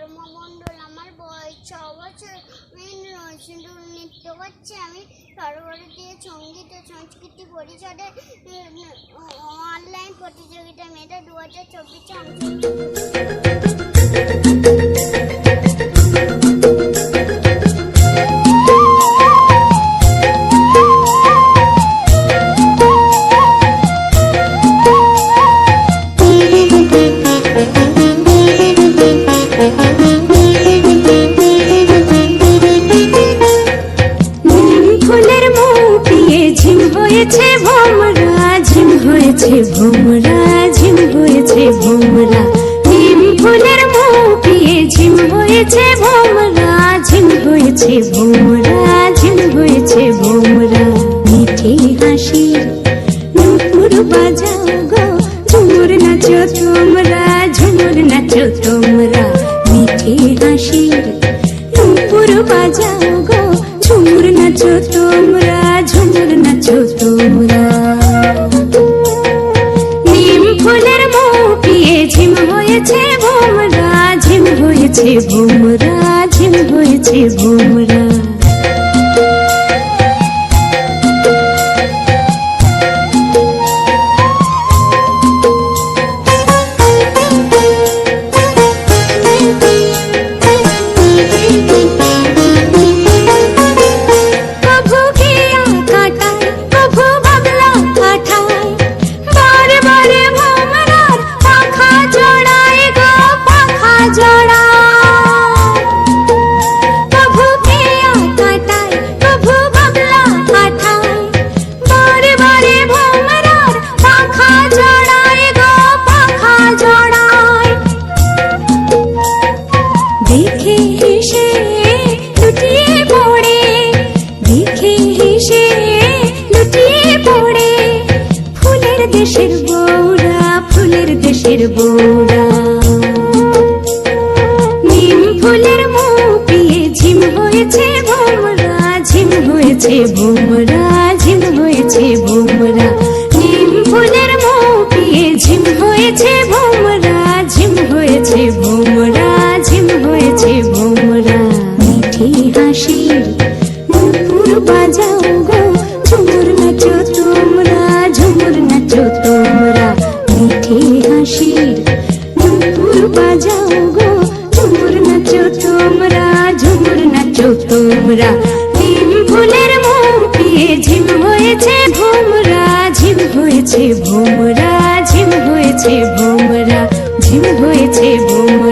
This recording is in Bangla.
পরমা মণ্ডল। আমার বয়স 6 বছর। আমি নরসিংদীর নৃত্য করছি। আমি সর্বভারতীয় সঙ্গীত ও সংস্কৃতি পরিষদে অনলাইন প্রতিযোগিতা মেধা 2024 হয়েছে ভোমরা ঝিম হয়েছে ভোমরা ঝিম হয়েছে ভোমরা নিম ফুলের মুখিয়ে ঝিম হয়েছে ভোমরা ঝিম হয়েছে ভোমরা ঝিম হয়েছে ভোমরা মিঠে হাসি নুপুর বাজাও গো ঝুমুর নাচো তোমরা ঝুমুর নাচো তোমরা মিঠে হাসি নুপুর বাজাও গো ঝুমুর নাচো তোমরা ঝুমুর নাচো তোমরা নিম ফুলের মুখিয়ে ঝিম হয়েছে ভোমরা ঝিম হয়েছে ভোমরা ঝিম হয়েছে ভোমরা দেশের বৌরা ফুলের দেশের বৌরা নিম ফুলের মুখিয়ে ঝিম হয়েছে ভোমরা ঝিম হয়েছে ভোমরা ঝিম হয়েছে ভোমরা নিম ফুলের মুখিয়ে ঝিম হয়েছে ভোমরা ঝিম হয়েছে ভোমরা ঝিম হয়েছে ভোমরা মিঠে হাসির নুপুর বাজাও গো ঝুমুর নাচো তোমরা ঝুমুর নাচো তোমরা মিঠে হাসির নুপুর বাজাও গো ঝুমুর নাচো তোমরা ঝুমুর নাচো তোমরা নিম ফুলের মুখিয়ে ঝিম হয়েছে ভোমরা ঝিম হয়েছে ভোমরা ঝিম হয়েছে ভোমরা ঝিম হয়েছে ভোমরা